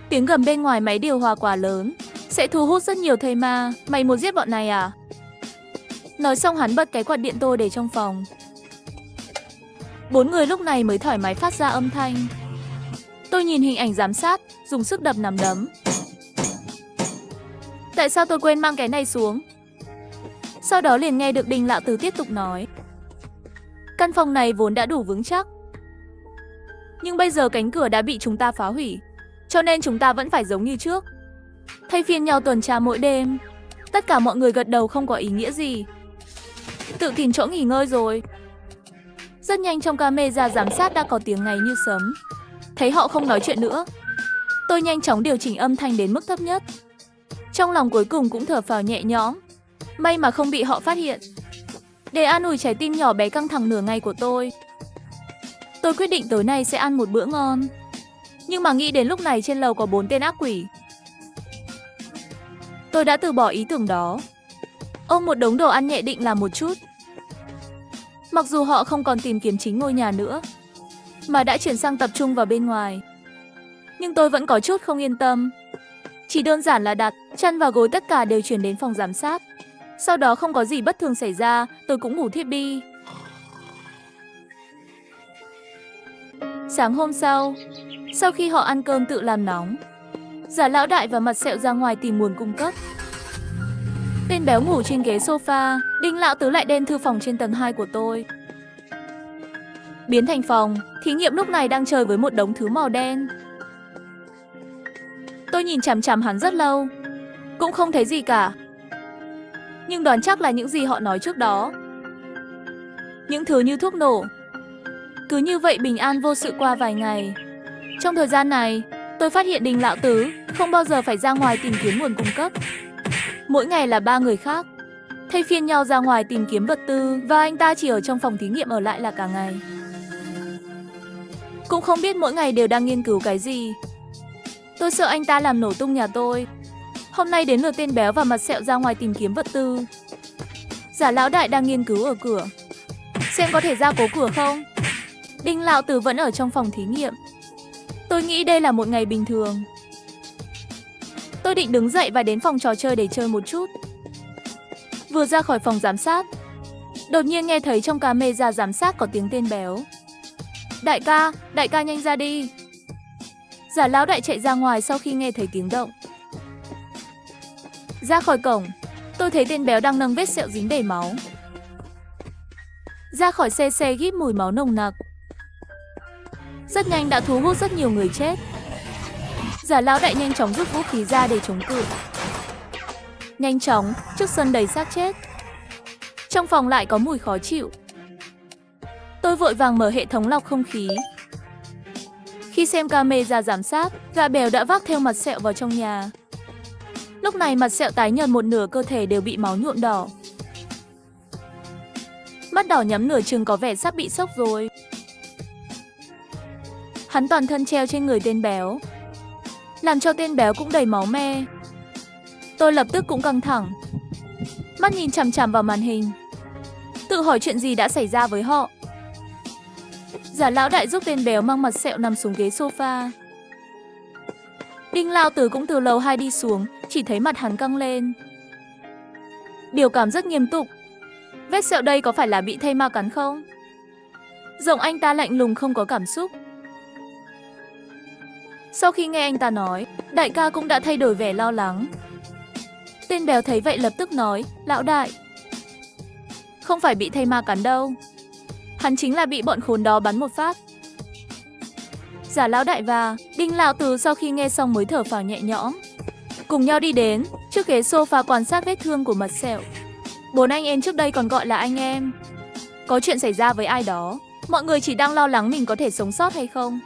Tiếng gầm bên ngoài máy điều hòa quá lớn, sẽ thu hút rất nhiều thây ma. Mày muốn giết bọn này à? Nói xong hắn bật cái quạt điện tôi để trong phòng. 4 người lúc này mới thoải mái phát ra âm thanh. Tôi nhìn hình ảnh giám sát, dùng sức đập nắm đấm. Tại sao tôi quên mang cái này xuống? Sau đó liền nghe được Đinh Lão Tứ tiếp tục nói. Căn phòng này vốn đã đủ vững chắc. Nhưng bây giờ cánh cửa đã bị chúng ta phá hủy. Cho nên chúng ta vẫn phải giống như trước. Thay phiên nhau tuần tra mỗi đêm. Tất cả mọi người gật đầu không có ý nghĩa gì. Tự tìm chỗ nghỉ ngơi rồi. Rất nhanh trong camera giám sát đã có tiếng ngáy như sấm. Thấy họ không nói chuyện nữa, tôi nhanh chóng điều chỉnh âm thanh đến mức thấp nhất. Trong lòng cuối cùng cũng thở phào nhẹ nhõm. May mà không bị họ phát hiện. Để an ủi trái tim nhỏ bé căng thẳng nửa ngày của tôi quyết định tối nay sẽ ăn một bữa ngon. Nhưng mà nghĩ đến lúc này trên lầu có 4 tên ác quỷ, tôi đã từ bỏ ý tưởng đó. Ôm một đống đồ ăn nhẹ định làm một chút. Mặc dù họ không còn tìm kiếm chính ngôi nhà nữa, mà đã chuyển sang tập trung vào bên ngoài, nhưng tôi vẫn có chút không yên tâm. Chỉ đơn giản là đặt chăn và gối tất cả đều chuyển đến phòng giám sát. Sau đó không có gì bất thường xảy ra, tôi cũng ngủ thiếp đi. Sáng hôm sau khi họ ăn cơm tự làm nóng, Giả Lão Đại và Mặt Sẹo ra ngoài tìm nguồn cung cấp. Tên béo ngủ trên ghế sofa, Đinh Lão Tứ lại đem thư phòng trên tầng 2 của tôi. Biến thành phòng, thí nghiệm lúc này đang chơi với một đống thứ màu đen. Tôi nhìn chằm chằm hắn rất lâu, cũng không thấy gì cả. Nhưng đoán chắc là những gì họ nói trước đó. Những thứ như thuốc nổ. Cứ như vậy bình an vô sự qua vài ngày. Trong thời gian này, tôi phát hiện Đinh Lão Tứ không bao giờ phải ra ngoài tìm kiếm nguồn cung cấp. Mỗi ngày là 3 người khác, thay phiên nhau ra ngoài tìm kiếm vật tư, và anh ta chỉ ở trong phòng thí nghiệm ở lại là cả ngày. Cũng không biết mỗi ngày đều đang nghiên cứu cái gì. Tôi sợ anh ta làm nổ tung nhà tôi. Hôm nay đến lượt tên béo và Mặt Sẹo ra ngoài tìm kiếm vật tư. Giả Lão Đại đang nghiên cứu ở cửa, xem có thể ra cố cửa không. Đinh Lão Tứ vẫn ở trong phòng thí nghiệm. Tôi nghĩ đây là một ngày bình thường. Tôi định đứng dậy và đến phòng trò chơi để chơi một chút. Vừa ra khỏi phòng giám sát, đột nhiên nghe thấy trong camera giám sát có tiếng tên béo. Đại ca nhanh ra đi. Giả Lão Đại chạy ra ngoài sau khi nghe thấy tiếng động. Ra khỏi cổng, tôi thấy tên béo đang nâng vết sẹo dính đầy máu. Ra khỏi xe hít mùi máu nồng nặc. Rất nhanh đã thu hút rất nhiều người chết. Giả Lão Đại nhanh chóng rút vũ khí ra để chống cự. Nhanh chóng, trước sân đầy xác chết. Trong phòng lại có mùi khó chịu. Tôi vội vàng mở hệ thống lọc không khí. Khi xem camera giám sát, gã béo đã vác theo Mặt Sẹo vào trong nhà. Lúc này Mặt Sẹo tái nhợt, một nửa cơ thể đều bị máu nhuộm đỏ. Mắt đỏ nhắm nửa chừng có vẻ sắp bị sốc rồi. Hắn toàn thân treo trên người tên béo, làm cho tên béo cũng đầy máu me. Tôi lập tức cũng căng thẳng, mắt nhìn chằm chằm vào màn hình, tự hỏi chuyện gì đã xảy ra với họ. Giả lão đại giúp tên béo mang mặt sẹo nằm xuống ghế sofa. Đinh Lao Tứ cũng từ lầu 2 đi xuống, chỉ thấy mặt hắn căng lên, biểu cảm rất nghiêm túc. Vết sẹo đây có phải là bị thây ma cắn không? Giọng anh ta lạnh lùng không có cảm xúc. Sau khi nghe anh ta nói, đại ca cũng đã thay đổi vẻ lo lắng. Tên béo thấy vậy lập tức nói, lão đại, không phải bị thây ma cắn đâu. Hắn chính là bị bọn khốn đó bắn một phát. Giả lão đại và Đinh Lão Tứ sau khi nghe xong mới thở phào nhẹ nhõm, cùng nhau đi đến trước ghế sofa quan sát vết thương của mặt sẹo. Bốn anh em trước đây còn gọi là anh em. Có chuyện xảy ra với ai đó, mọi người chỉ đang lo lắng mình có thể sống sót hay không.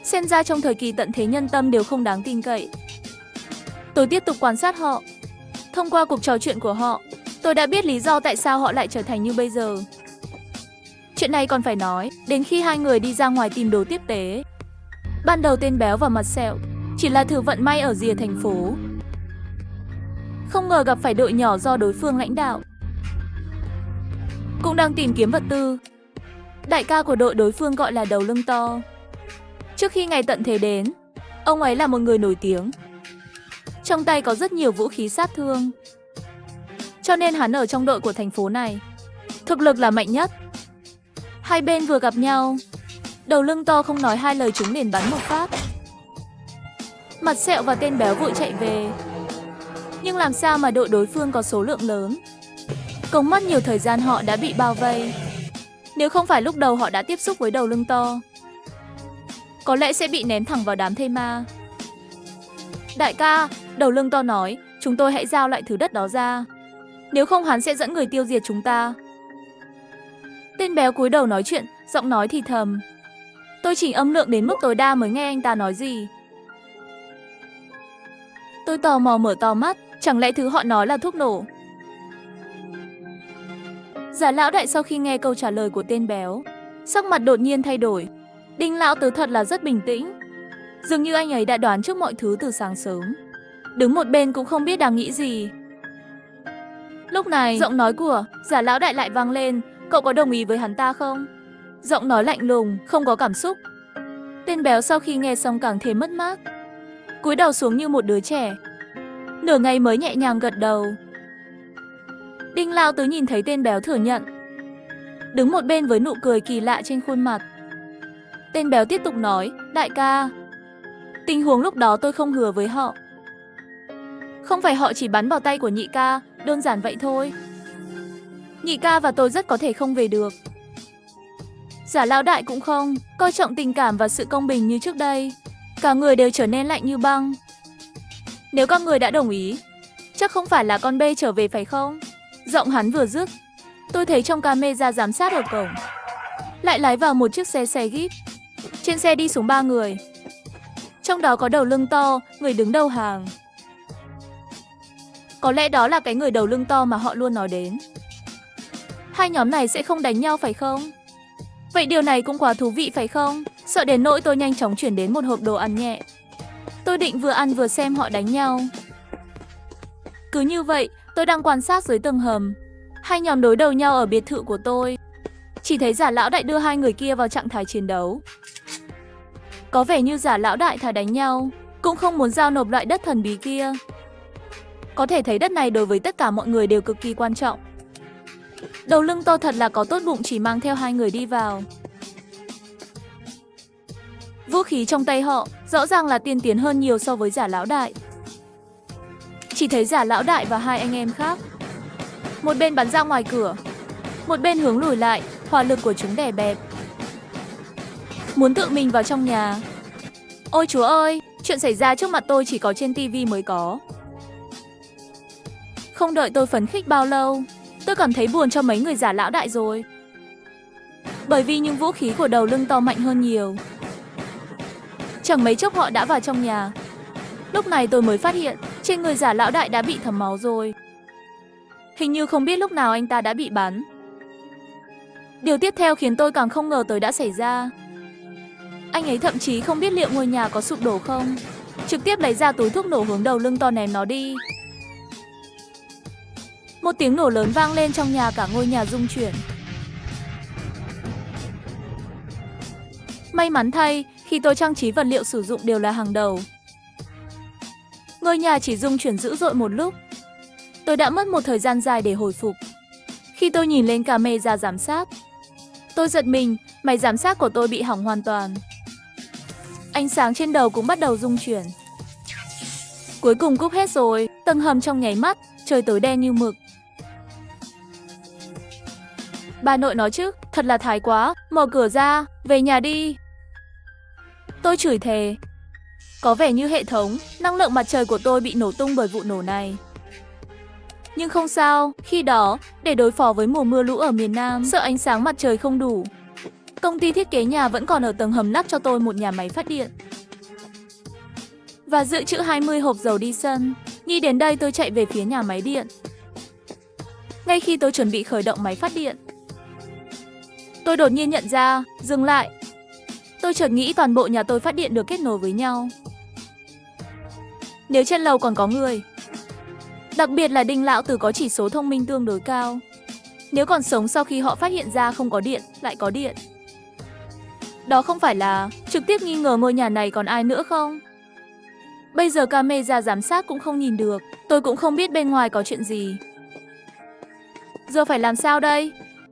Xem ra trong thời kỳ tận thế nhân tâm đều không đáng tin cậy. Tôi tiếp tục quan sát họ. Thông qua cuộc trò chuyện của họ, tôi đã biết lý do tại sao họ lại trở thành như bây giờ. Chuyện này còn phải nói, đến khi hai người đi ra ngoài tìm đồ tiếp tế. Ban đầu tên béo và mặt sẹo chỉ là thử vận may ở rìa thành phố, không ngờ gặp phải đội nhỏ do đối phương lãnh đạo, cũng đang tìm kiếm vật tư. Đại ca của đội đối phương gọi là Đầu Lưng To. Trước khi ngày tận thế đến, ông ấy là một người nổi tiếng, trong tay có rất nhiều vũ khí sát thương, cho nên hắn ở trong đội của thành phố này, thực lực là mạnh nhất. Hai bên vừa gặp nhau, Đầu Lưng To không nói hai lời chúng liền bắn một phát. Mặt sẹo và tên béo vội chạy về, nhưng làm sao mà đội đối phương có số lượng lớn, không mất nhiều thời gian họ đã bị bao vây. Nếu không phải lúc đầu họ đã tiếp xúc với Đầu Lưng To, có lẽ sẽ bị ném thẳng vào đám thây ma. Đại ca, Đầu Lưng To nói, chúng tôi hãy giao lại thứ đất đó ra, nếu không hắn sẽ dẫn người tiêu diệt chúng ta. Tên béo cúi đầu nói chuyện, giọng nói thì thầm. Tôi chỉnh âm lượng đến mức tối đa mới nghe anh ta nói gì. Tôi tò mò mở to mắt, chẳng lẽ thứ họ nói là thuốc nổ? Giả lão đại sau khi nghe câu trả lời của tên béo, sắc mặt đột nhiên thay đổi. Đinh Lão Tứ thật là rất bình tĩnh, dường như anh ấy đã đoán trước mọi thứ từ sáng sớm, đứng một bên cũng không biết đang nghĩ gì. Lúc này, giọng nói của giả lão đại lại vang lên, cậu có đồng ý với hắn ta không? Giọng nói lạnh lùng, không có cảm xúc. Tên béo sau khi nghe xong càng thêm mất mát, cúi đầu xuống như một đứa trẻ, nửa ngày mới nhẹ nhàng gật đầu. Đinh Lão Tứ nhìn thấy tên béo thừa nhận, đứng một bên với nụ cười kỳ lạ trên khuôn mặt. Tên béo tiếp tục nói, đại ca, tình huống lúc đó tôi không hứa với họ. Không phải họ chỉ bắn vào tay của nhị ca, đơn giản vậy thôi. Nhị ca và tôi rất có thể không về được. Giả lão đại cũng không coi trọng tình cảm và sự công bình như trước đây, cả người đều trở nên lạnh như băng. Nếu các người đã đồng ý, chắc không phải là con bê trở về phải không? Giọng hắn vừa dứt, tôi thấy trong camera giám sát ở cổng lại lái vào một chiếc xe Jeep. Trên xe đi xuống 3 người, trong đó có Đầu Lưng To, người đứng đầu hàng. Có lẽ đó là cái người Đầu Lưng To mà họ luôn nói đến. Hai nhóm này sẽ không đánh nhau phải không? Vậy điều này cũng quá thú vị phải không? Sợ đến nỗi tôi nhanh chóng chuyển đến một hộp đồ ăn nhẹ. Tôi định vừa ăn vừa xem họ đánh nhau. Cứ như vậy, tôi đang quan sát dưới tầng hầm. Hai nhóm đối đầu nhau ở biệt thự của tôi. Chỉ thấy giả lão đại đưa hai người kia vào trạng thái chiến đấu. Có vẻ như giả lão đại thà đánh nhau, cũng không muốn giao nộp loại đất thần bí kia. Có thể thấy đất này đối với tất cả mọi người đều cực kỳ quan trọng. Đầu Lưng To thật là có tốt bụng chỉ mang theo hai người đi vào. Vũ khí trong tay họ rõ ràng là tiên tiến hơn nhiều so với giả lão đại. Chỉ thấy giả lão đại và hai anh em khác, một bên bắn ra ngoài cửa, một bên hướng lùi lại, hỏa lực của chúng đè bẹp, muốn tự mình vào trong nhà. Ôi chúa ơi, chuyện xảy ra trước mặt tôi chỉ có trên tivi mới có. Không đợi tôi phấn khích bao lâu, tôi cảm thấy buồn cho mấy người giả lão đại rồi. Bởi vì những vũ khí của Đầu Lưng To mạnh hơn nhiều. Chẳng mấy chốc họ đã vào trong nhà. Lúc này tôi mới phát hiện trên người giả lão đại đã bị thấm máu rồi. Hình như không biết lúc nào anh ta đã bị bắn. Điều tiếp theo khiến tôi càng không ngờ tới đã xảy ra. Anh ấy thậm chí không biết liệu ngôi nhà có sụp đổ không. Trực tiếp lấy ra túi thuốc nổ hướng đầu lưng to ném nó đi. Một tiếng nổ lớn vang lên trong nhà, cả ngôi nhà rung chuyển. May mắn thay, khi tôi trang trí vật liệu sử dụng đều là hàng đầu. Ngôi nhà chỉ rung chuyển dữ dội một lúc. Tôi đã mất một thời gian dài để hồi phục. Khi tôi nhìn lên camera giám sát, tôi giật mình, máy giám sát của tôi bị hỏng hoàn toàn. Ánh sáng trên đầu cũng bắt đầu rung chuyển. Cuối cùng cúp hết rồi, tầng hầm trong nháy mắt, trời tối đen như mực. Bà nội nói chứ, thật là thái quá, mở cửa ra, về nhà đi. Tôi chửi thề. Có vẻ như hệ thống, năng lượng mặt trời của tôi bị nổ tung bởi vụ nổ này. Nhưng không sao, khi đó, để đối phó với mùa mưa lũ ở miền Nam, sợ ánh sáng mặt trời không đủ, công ty thiết kế nhà vẫn còn ở tầng hầm lắp cho tôi một nhà máy phát điện và dự trữ 20 hộp dầu diesel. Nghĩ đến đây tôi chạy về phía nhà máy điện. Ngay khi tôi chuẩn bị khởi động máy phát điện, tôi đột nhiên nhận ra, dừng lại. Tôi chợt nghĩ toàn bộ nhà tôi phát điện được kết nối với nhau. Nếu trên lầu còn có người, đặc biệt là Đinh lão tử có chỉ số thông minh tương đối cao, nếu còn sống sau khi họ phát hiện ra không có điện, lại có điện, đó không phải là trực tiếp nghi ngờ ngôi nhà này còn ai nữa không? Bây giờ camera giám sát cũng không nhìn được, tôi cũng không biết bên ngoài có chuyện gì. Giờ phải làm sao đây?